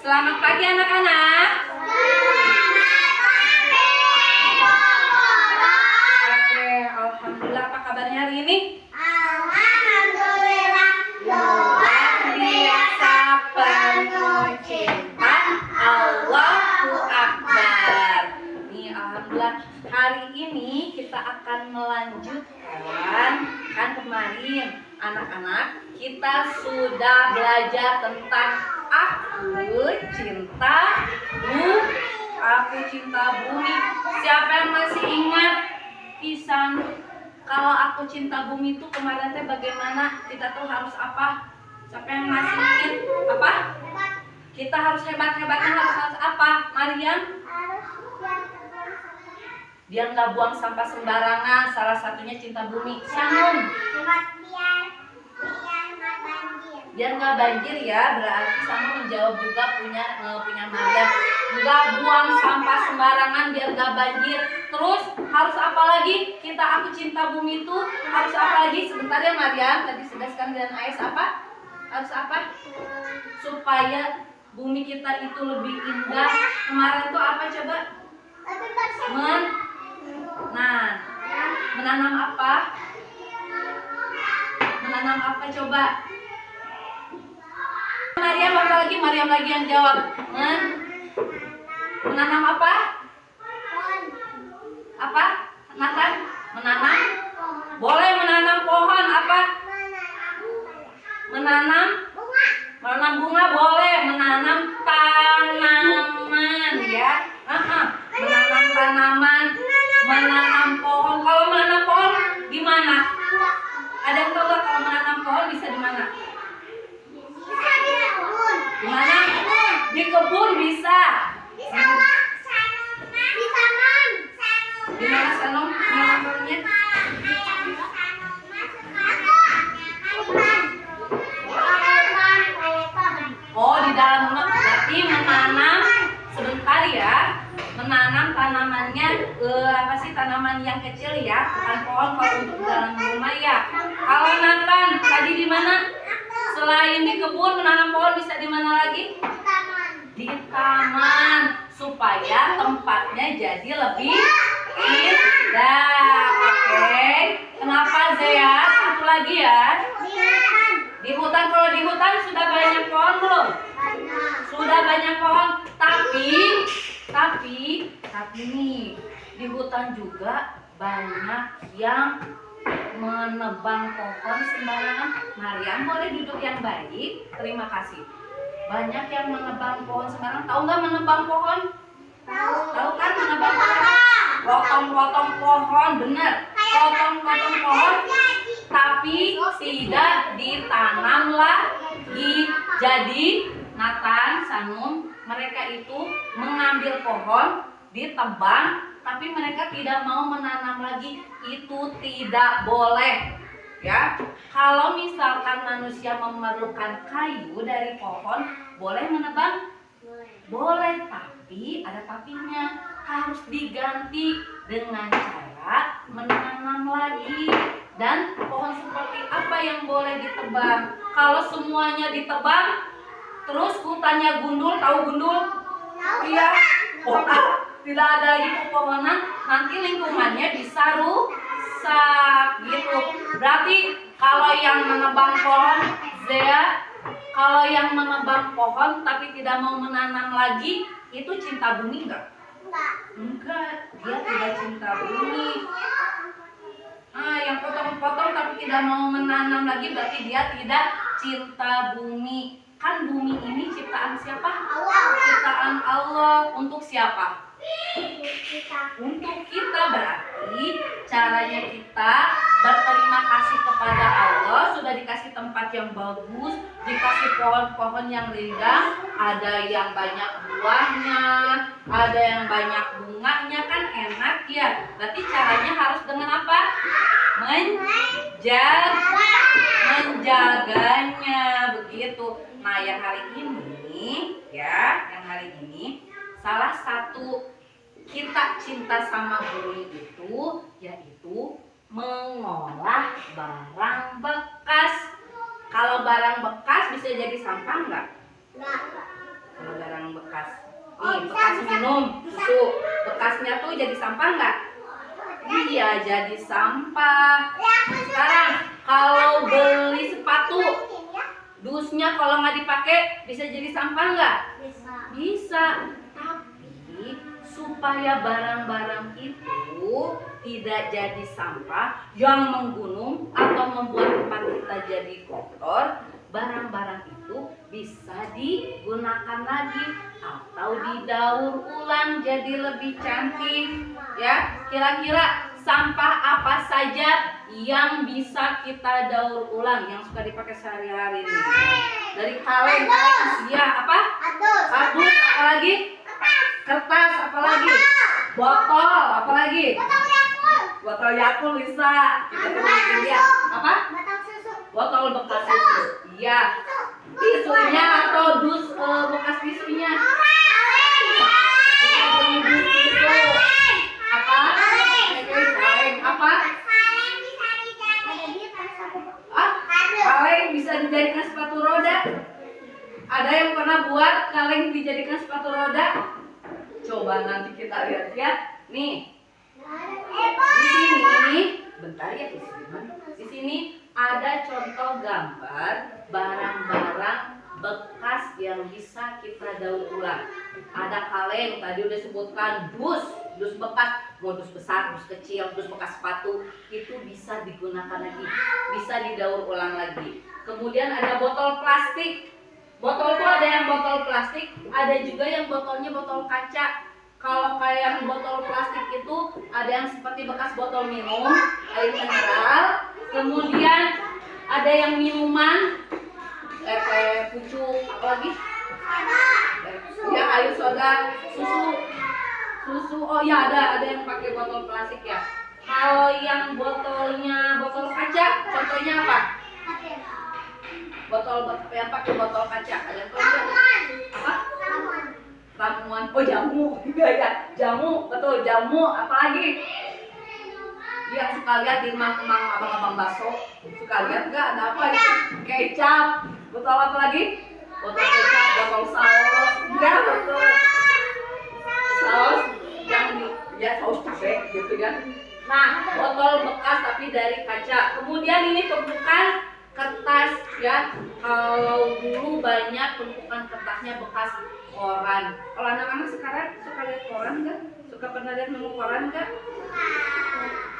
Selamat pagi anak-anak. Oke, alhamdulillah, apa kabarnya hari ini? Alhamdulillah, luar biasa penuh cinta. Allahu Akbar. Nih, alhamdulillah, hari ini kita akan melanjutkan. Kan kemarin anak-anak kita sudah belajar tentang aku cinta bumi. Siapa yang masih ingat kisah kalau aku cinta bumi itu kemarin teh bagaimana? Kita tuh harus apa? Siapa yang masih ingat apa? Kita harus hebat-hebatnya harus apa? Mariam? Dia nggak buang sampah sembarangan. Salah satunya cinta bumi. Shanum? Biar nggak banjir ya. Berarti sama menjawab juga punya Mariam. Nggak buang sampah sembarangan biar nggak banjir. Terus harus apa lagi? Aku cinta bumi itu harus apa lagi? Sebentar ya Mariam. Tadi sudah sekali dan Ais apa? Harus apa? Supaya bumi kita itu lebih indah. Kemarin tuh apa coba? Menanam apa? Menanam apa coba? Mariam lagi yang jawab. Menanam apa? Apa? Nathan? Menanam? Boleh menanam pohon apa? Menanam bunga boleh. Menanam tanaman ya. Menanam tanaman, menanam pohon. Kalau menanam pohon di mana? Ada yang tahu nggak kalau menanam pohon bisa di mana? Di mana? Di kebun bisa. Di taman. Di mana Sanum menanam pohonnya? Oh, di dalam rumah. Berarti menanam sebentar ya. Menanam tanamannya tanaman yang kecil ya, bukan pohon kalau untuk dalam rumah ya. Kalau Nathan tadi di mana? Selain di kebun menanam pohon bisa di mana lagi? Di taman supaya tempatnya jadi lebih indah. Oke. Kenapa Zea? Satu lagi ya. Di hutan. Kalau di hutan sudah banyak pohon belum? Sudah banyak pohon. Tapi nih di hutan juga banyak yang menebang pohon sembarangan. Mariam boleh duduk yang baik. Terima kasih. Banyak yang menebang pohon sembarangan. Tahu nggak menebang pohon? Tahu kan menebang pohon? Potong-potong pohon, bener. Potong-potong pohon, tapi tidak ditanam lagi. Jadi Nathan, Sanum, mereka itu mengambil pohon, ditebang, tapi mereka tidak mau menanam lagi. Itu tidak boleh ya. Kalau misalkan manusia memerlukan kayu dari pohon, boleh menebang? Boleh, tapi ada tapinya. Harus diganti dengan cara menanam lagi. Dan pohon seperti apa yang boleh ditebang? Kalau semuanya ditebang, terus hutannya gundul, tahu gundul? Iya. Tidak ada lagi pepohonan, nanti lingkungannya bisa rusak gitu. Berarti kalau yang menebang pohon, Zea, kalau yang menebang pohon tapi tidak mau menanam lagi, itu cinta bumi enggak? Enggak, dia tidak cinta bumi. Yang potong-potong tapi tidak mau menanam lagi berarti dia tidak cinta bumi. Kan bumi ini ciptaan siapa? Ciptaan Allah. Untuk siapa? Untuk kita. Berarti caranya kita berterima kasih kepada Allah. Sudah dikasih tempat yang bagus, dikasih pohon-pohon yang rindang, ada yang banyak buahnya, ada yang banyak bunganya, kan enak ya. Berarti caranya harus dengan apa? Menjaganya begitu. Nah, yang hari ini salah satu kita cinta sama bumi itu yaitu mengolah barang bekas. Kalau barang bekas bisa jadi sampah enggak? kalau barang bekas. Nih, bekas minum, susu. Bekasnya tuh jadi sampah nggak? Iya, jadi sampah. Sekarang kalau beli sepatu, dusnya kalau nggak dipakai bisa jadi sampah nggak? Bisa. Tapi supaya barang-barang itu tidak jadi sampah yang menggunung atau membuat tempat kita jadi kotor, barang-barang itu bisa digunakan lagi atau didaur ulang jadi lebih cantik. Ya, kira-kira sampah apa saja yang bisa kita daur ulang yang suka dipakai sehari-hari ini? Dari kaleng, ya apa? Kardus, apa lagi? Kertas, apa lagi? Botol, apa lagi? Botol Yakult bisa. Kita bikin dia. Apa? Botol bekas susu. Iya. Tisunya atau dus bekas tisunya. Kita beli dus tisu. Apa? Kaleng. Apa? Kaleng bisa dijadikan sepatu roda. Ada yang pernah buat kaleng dijadikan sepatu roda? Coba nanti kita lihat ya. Nih. Di sini, bentar ya di sini. Di sini ada contoh gambar barang-barang bekas yang bisa kita daur ulang. Ada kaleng, tadi udah sebutkan, dus bekas, mau dus besar, dus kecil, dus bekas sepatu, itu bisa digunakan lagi, bisa didaur ulang lagi. Kemudian ada botol plastik. Botol itu ada yang botol plastik, ada juga yang botolnya botol kaca. Kalau kayak yang botol plastik itu ada yang seperti bekas botol minum, air mineral. Kemudian ada yang minuman, kayak pucuk, apa lagi? Ya, air soda, susu. Oh ya, ada yang pakai botol plastik ya. Kalau yang botolnya botol kaca, contohnya apa? Botol yang pakai botol kaca. Ada yang tahu apa? Ramuan. Oh, jamu. Ya, jamu, betul, jamu. Apalagi? Yang suka lihat di rumah-rumah abang-abang bakso, suka lihat nggak ada apa itu? Kecap. Botol apa lagi? Botol kecap, botol saus. Ya, betul. Saus yang saus cabai gitu ya. Nah, botol bekas tapi dari kaca. Kemudian ini tumpukan kertas ya. Kalau dulu banyak tumpukan kertasnya bekas koran. Kalau anak-anak sekarang suka lihat koran nggak? Suka pernah lihat menu koran nggak?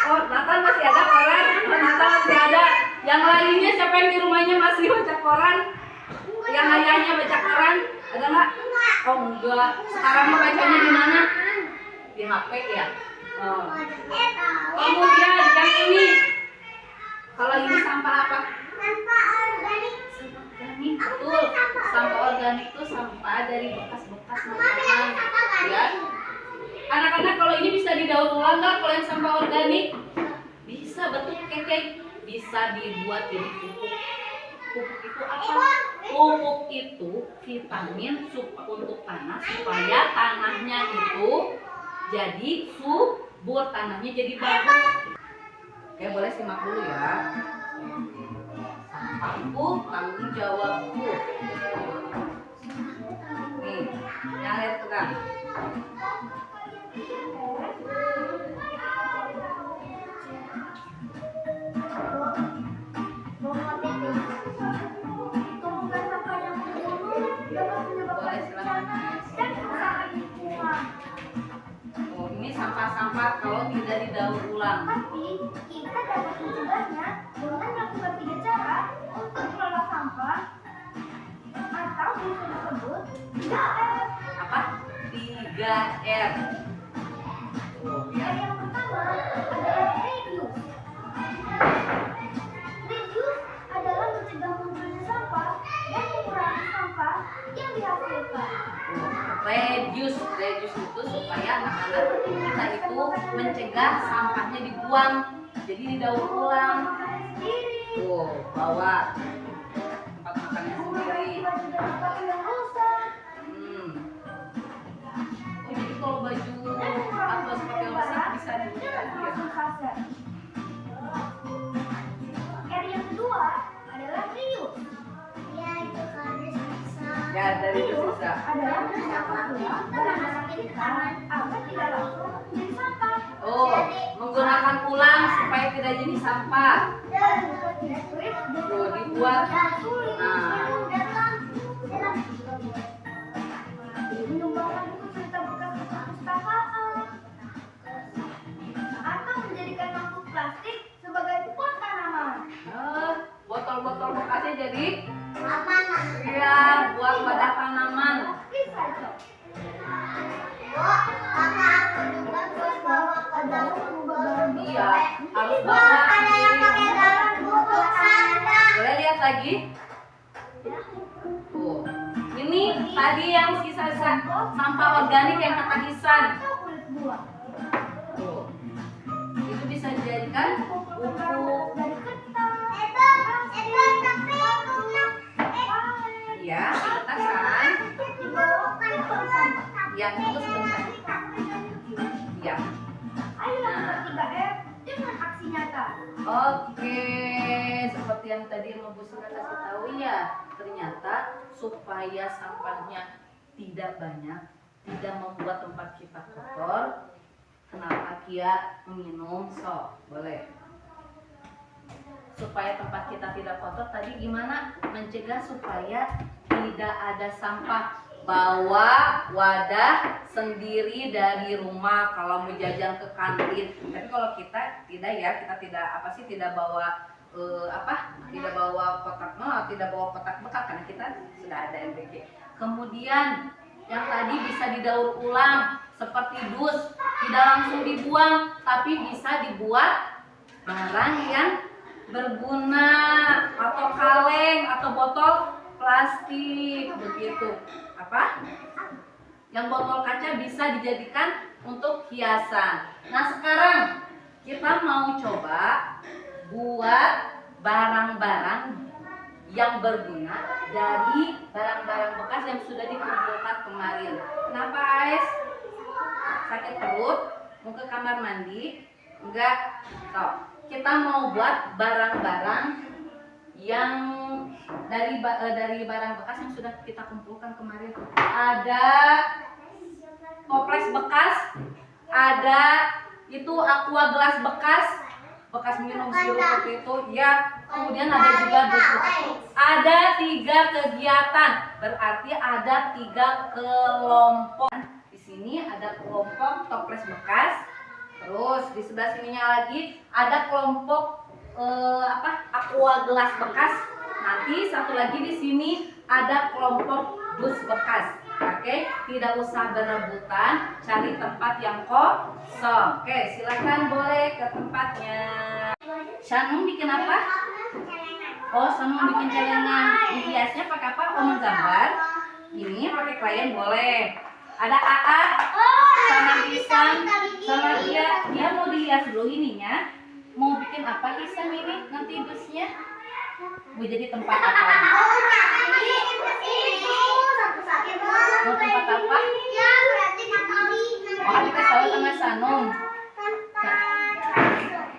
Oh, Nathan masih ada koran? Nathan masih ada. Yang lainnya siapa yang di rumahnya masih baca koran? Yang ayahnya baca koran? Ada nggak? Oh, enggak. Sekarang mau bacanya di mana? Di HP ya. Oh. Kemudian yang ini. Kalau ini sampah apa? Sampah organik. Betul. Sampah organik itu sampah dari bekas-bekas makanan. Ya. Anak-anak, kalau ini bisa didaur ulang nggak? Kalau yang sampah organik bisa, betul Keke. Bisa dibuat jadi pupuk. Pupuk itu apa? Pupuk itu vitamin untuk tanah supaya tanahnya itu jadi subur, tanahnya jadi bagus. Oke, boleh simak dulu ya. Sampahku tanggung jawabku. Nih, yang lihat pegang. Oh, ini sampah-sampah kalau tidak didaur ulang. Tapi kita dapat mencegahnya dengan melakukan 3 cara untuk mengelola sampah atau bisa disebut 3R. Apa? 3R. R yang pertama adalah reduce. Reduce adalah mencegah munculnya sampah dan mengurangi sampah yang dihasilkan. Reduce itu supaya anak-anak kita itu mencegah sampahnya dibuang, jadi didaur ulang. Tuh, bawa tempat makannya sendiri. Oh, jadi kalau baju atau sepatu bersih bisa digunakan ya. R yang kedua adalah reuse. Ya, itu kan bisa. Ya, Ya, dari itu sisa. adalah mencapai pulang barang-barang kita agar tidak langsung menjadi sampah. Oh, menggunakan ulang supaya tidak jadi sampah. Dan jika tidak sulit, Tuh, dibuat. Nah, menyumbangkan buku cerita bekas ke perpustakaan, atau menjadikan mangkuk plastik sebagai pot tanaman. botol-botol bekasnya jadi Aman. iya buat wadah tanaman. Bisa cok. Karena aku juga terus bawa ke dalam mengubah barang bekas. Iya, harus bawa. Ada yang pakai dalam buku sana. Boleh lihat lagi? Tuh, ini tadi yang sisa-sisa sampah organik yang kata Hisan. Atau kulit buah. Tuh, itu bisa dijadikan pupuk. Dari kertas. Iya, kita kan. Yang itu sebentar. Iya. Ayo lakukan 3R dengan aksi nyata. Oke, seperti yang tadi Ibu sudah kasih tahu ya, ternyata supaya sampahnya tidak banyak, tidak membuat tempat kita kotor. Kenapa Kia minum sok? Boleh. Supaya tempat kita tidak kotor tadi gimana? Mencegah supaya tidak ada sampah. Bawa wadah sendiri dari rumah kalau mau jajan ke kantin. Tapi kalau kita tidak ya, kita tidak bawa tidak bawa kotak bekal karena kita sudah ada MBG. Kemudian yang tadi bisa didaur ulang seperti dus, tidak langsung dibuang tapi bisa dibuat barang yang berguna atau kaleng atau botol plastik begitu. Yang botol kaca bisa dijadikan untuk hiasan. Nah, sekarang kita mau coba buat barang-barang yang berguna dari barang-barang bekas yang sudah dikumpulkan kemarin. Kenapa Ais? Sakit perut? Mau ke kamar mandi? Enggak? Toh, kita mau buat barang-barang yang dari barang bekas yang sudah kita kumpulkan kemarin. Ada toples bekas, ada itu aqua gelas bekas minum sirup seperti itu ya. Kemudian ada juga dus bekas. Ada 3 kegiatan, berarti ada 3 kelompok. Di sini ada kelompok toples bekas. Terus di sebelah sininya lagi ada kelompok aqua gelas bekas. Nanti satu lagi di sini ada kelompok dus bekas. Oke, tidak usah berebutan, cari tempat yang kosong. Oke, silakan boleh ke tempatnya. Sanung bikin apa? Oh, Sanung bikin celengan. Dihiasnya pakai apa? Oh, menggambar. Ini pakai krayon boleh. Ada AA sama Hisan sama dia mau dihias dulu ininya. Mau bikin apa Hisan ini? Nanti dusnya mau jadi tempat apa? Mau tempat apa? Oh, ada kasih tahu sama Sanung.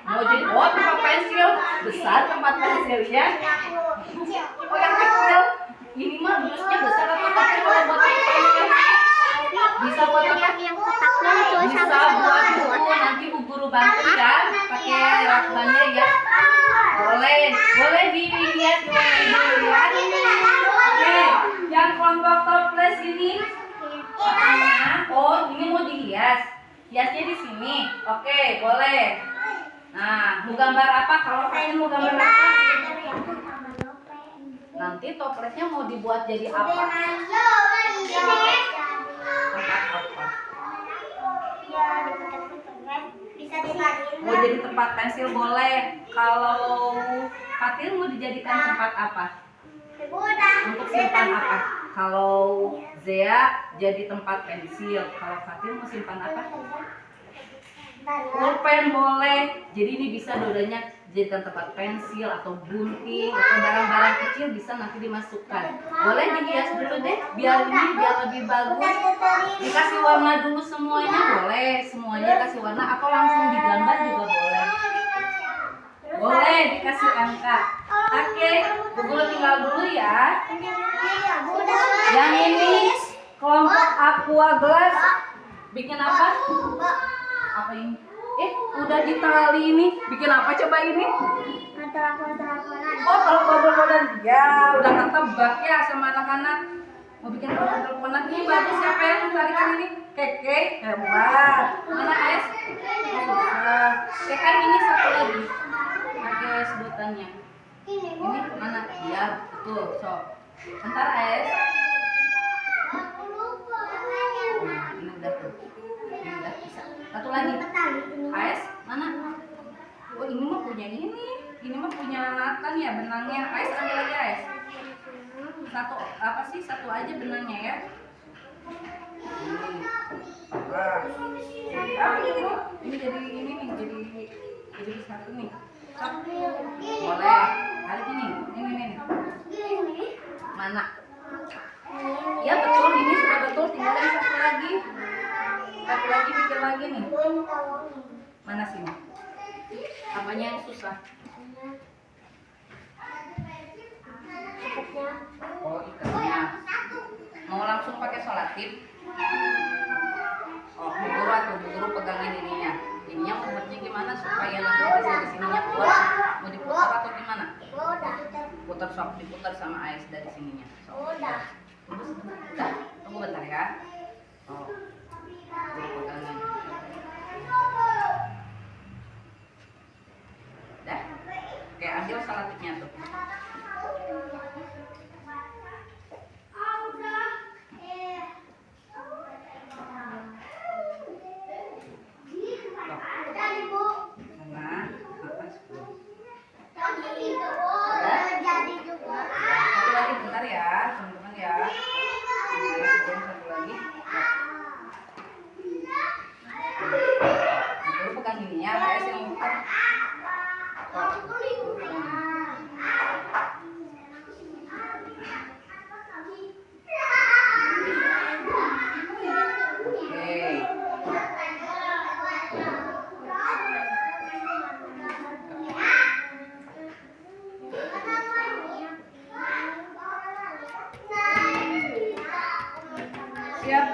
Mau jadi tempat pensil besar, tempat pensilnya. Oh, yang kecil. Ini mah dusnya besar atau kecil kalau buat pensil? Bisa buat apa? Bisa buat buku. Nanti Bu Guru bantu ya, pakai lakbannya ya. Boleh dilihat dulu ya. Oke, yang kelompok toples ini pertama, ini mau dihias. Hiasnya di sini. Oke, boleh. Nah, mau gambar apa? Kalau kalian mau gambar apa? Nanti toplesnya mau dibuat jadi apa? Tempat apa? Mau jadi tempat pensil boleh. Kalau Fatir mau dijadikan tempat apa? Untuk simpan apa? Kalau Zea jadi tempat pensil. Kalau Fatir mau simpan apa? Pulpen boleh. Jadi ini bisa dodanya jadikan tempat pensil atau gunting atau barang-barang kecil bisa nanti dimasukkan. Boleh dihias dulu deh biar lebih bagus. Dikasih warna dulu semuanya boleh. Semuanya kasih warna atau langsung digambar juga boleh. Boleh dikasih angka. Oke, Bu Guru tinggal dulu ya. Yang ini kelompok aqua gelas bikin apa? Apa ini? Udah ditali ini. Bikin apa coba ini? Telepon-teleponan. Oh, telepon-teleponan. Ya, udah ketebak ya sama anak-anak. Mau bikin telepon-teleponan ini bagus. Siapa yang mencarikan ini? Keke, hebat. Mana es? Keke ini satu lagi. Pakai sebutannya. Ini Ini mana? Iya, betul. So, bentar es. aku lupa. Ini udah tuh. Ini udah bisa. Satu lagi. AS mana? Oh, ini mah punya ini. Ini mah punya Nathan ya benangnya. AS ambil lagi AS. Satu apa sih? Satu aja benangnya ya. Ini jadi ini nih, jadi satu nih. Boleh. Tarik ini. Ini. Mana? Ya betul, ini sudah betul. Tinggal yang satu lagi. Satu lagi bikin lagi nih. Mana sini? Apanya yang susah? Oh, ikatnya. Mau langsung pakai solatip? Oh, Bu Guru pegangin ininya. Ininya muternya gimana supaya nanti dari sininya keluar? Mau diputar atau gimana? Putar sok, diputar sama AS dari sininya. Udah. Tunggu bentar ya. Oh. Guru pegangin. Dah. Oke, ambil salatipnya tuh. Satu lagi bentar ya, teman-teman ya. Satu lagi. Guru pegang ini ya, AS yang bukan. Siap,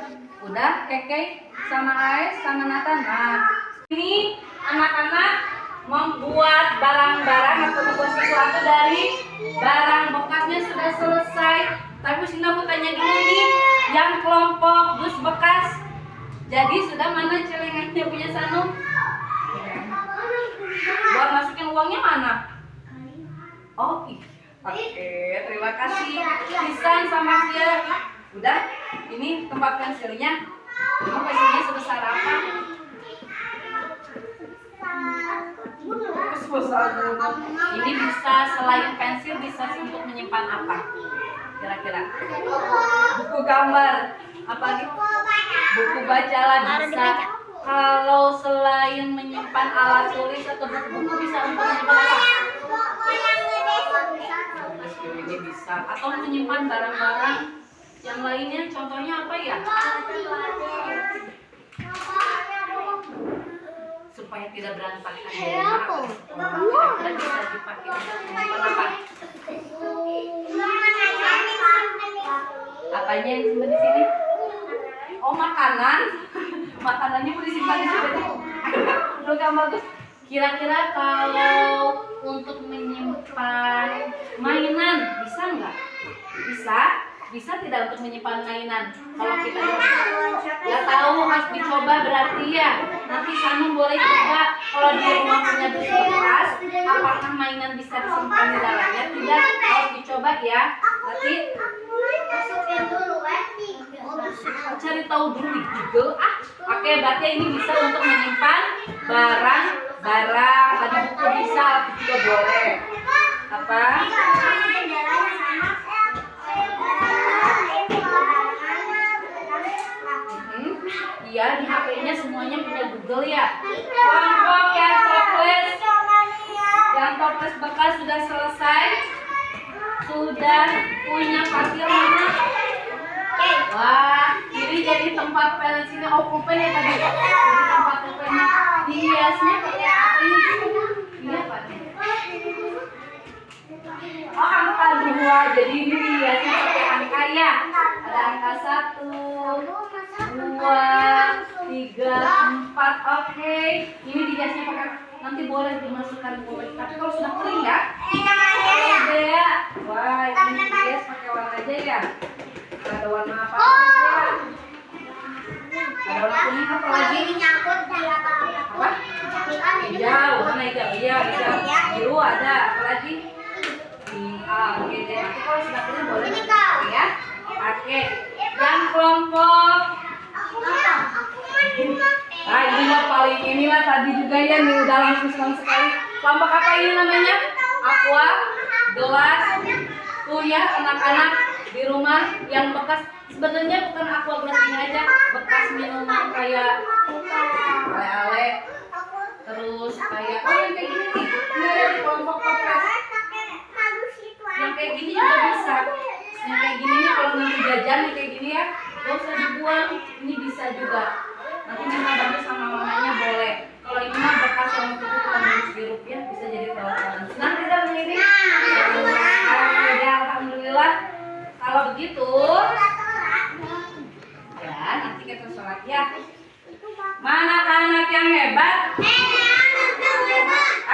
udah Keke sama AS sama Nathan. Nah, ini anak-anak membuat barang-barang atau membuat sesuatu dari barang bekasnya sudah selesai. Tapi Sinda mau tanya dulu nih, yang kelompok dus bekas. Jadi sudah mana celengannya punya Sanu? Buat masukin uangnya mana? Oh iya. Oke, terima kasih Lisan sama dia. Udah, ini tempat pensilnya. Ini pensilnya sebesar apa? Ini bisa selain pensil bisa untuk menyimpan apa? Kira-kira? Buku gambar. Apa lagi? Buku baca lah bisa. Kalau selain menyimpan alat tulis atau buku-buku bisa untuk menyimpan apa? Ini bisa. Atau menyimpan barang-barang yang lainnya. Contohnya apa ya? Supaya tidak berantakan di rumah. Dan bisa dipakai untuk menyimpan apa? Apanya yang disimpan di sini? Oh, makanan. Makanannya mau disimpan di sini. Udah bagus. Kira-kira kalau untuk menyimpan mainan bisa nggak? Bisa tidak untuk menyimpan mainan? Kalau kita nggak tahu harus dicoba berarti ya. Nanti Sanu boleh coba kalau di rumah punya dus bekas, apakah mainan bisa disimpan di dalamnya? Tidak, harus dicoba ya. Nanti cari tahu dulu di Google. Oke, berarti ini bisa untuk menyimpan barang-barang. Tadi buku bisa, tapi juga boleh. Apa? Iya, di HP-nya semuanya punya Google ya. Kelompok yang toples bekas sudah selesai. Sudah punya pasir mana? Wah, ini jadi tempat pensilnya. Oh, pulpen ya tadi. Jadi tempat pulpennya. Dihiasnya pakai apa ini? Ini apa nih? Oh, angka 2. Jadi ini dihiasnya pakai angka ya. Ada angka 1, Satu, 2, 3, 4. Oke, ini dihiasnya pakai, nanti boleh dimasukkan ke tapi kalau sudah kering ya. Oke ya. Wah, ini dihias pakai warna aja ya. Ada warna apa aja? Ada warna kuning apa lagi? Apa? Hijau, mana hijau? Iya, hijau. Biru ada, apa lagi? Oke deh, nanti kalau sudah kering boleh dipakai ya. Oke, yang kelompok. Nah, ini mah paling inilah tadi juga ya, nih udah langsung senang sekali. Kelompok apa ini namanya? Aqua, gelas. Tuh ya anak-anak di rumah yang bekas, sebenarnya bukan aqua gelas ini aja, bekas minuman kayak ale-ale, terus kayak yang kayak gini nih. Ini ada di kelompok toples. Yang kayak gini juga bisa. Yang kayak gini nih kalau nanti jajan yang kayak gini ya, gak usah dibuang. Ini bisa juga. Nanti minta bantu sama mamanya boleh. Kalau ini mah bekas yang waktu itu kita nulis sirup ya, bisa jadi perawatan. Senang tidak mengirim? Alhamdulillah. Kalau begitu, ya nanti kita sholat ya. Mana anak yang hebat?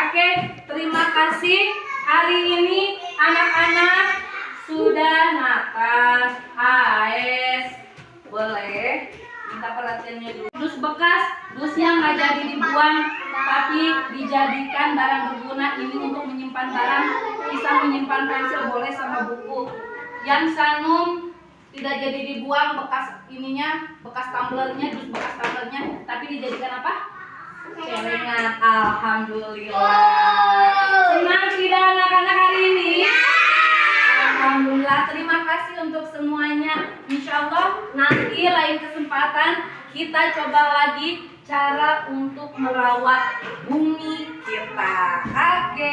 Oke, terima kasih. Hari ini anak-anak sudah natas, AS, boleh minta perhatiannya dulu. Dus bekas, dusnya nggak jadi dibuang, tapi dijadikan barang berguna. Ini untuk menyimpan barang, bisa menyimpan pensil boleh sama buku. Yang sanum tidak jadi dibuang, bekas ininya, bekas tumblernya, dus bekas tumblernya, tapi dijadikan apa? Celengan. Alhamdulillah. Senang tidak anak-anak hari ini? Alhamdulillah. Terima kasih untuk semuanya. Insya Allah nanti lain kesempatan kita coba lagi cara untuk merawat bumi kita. Oke.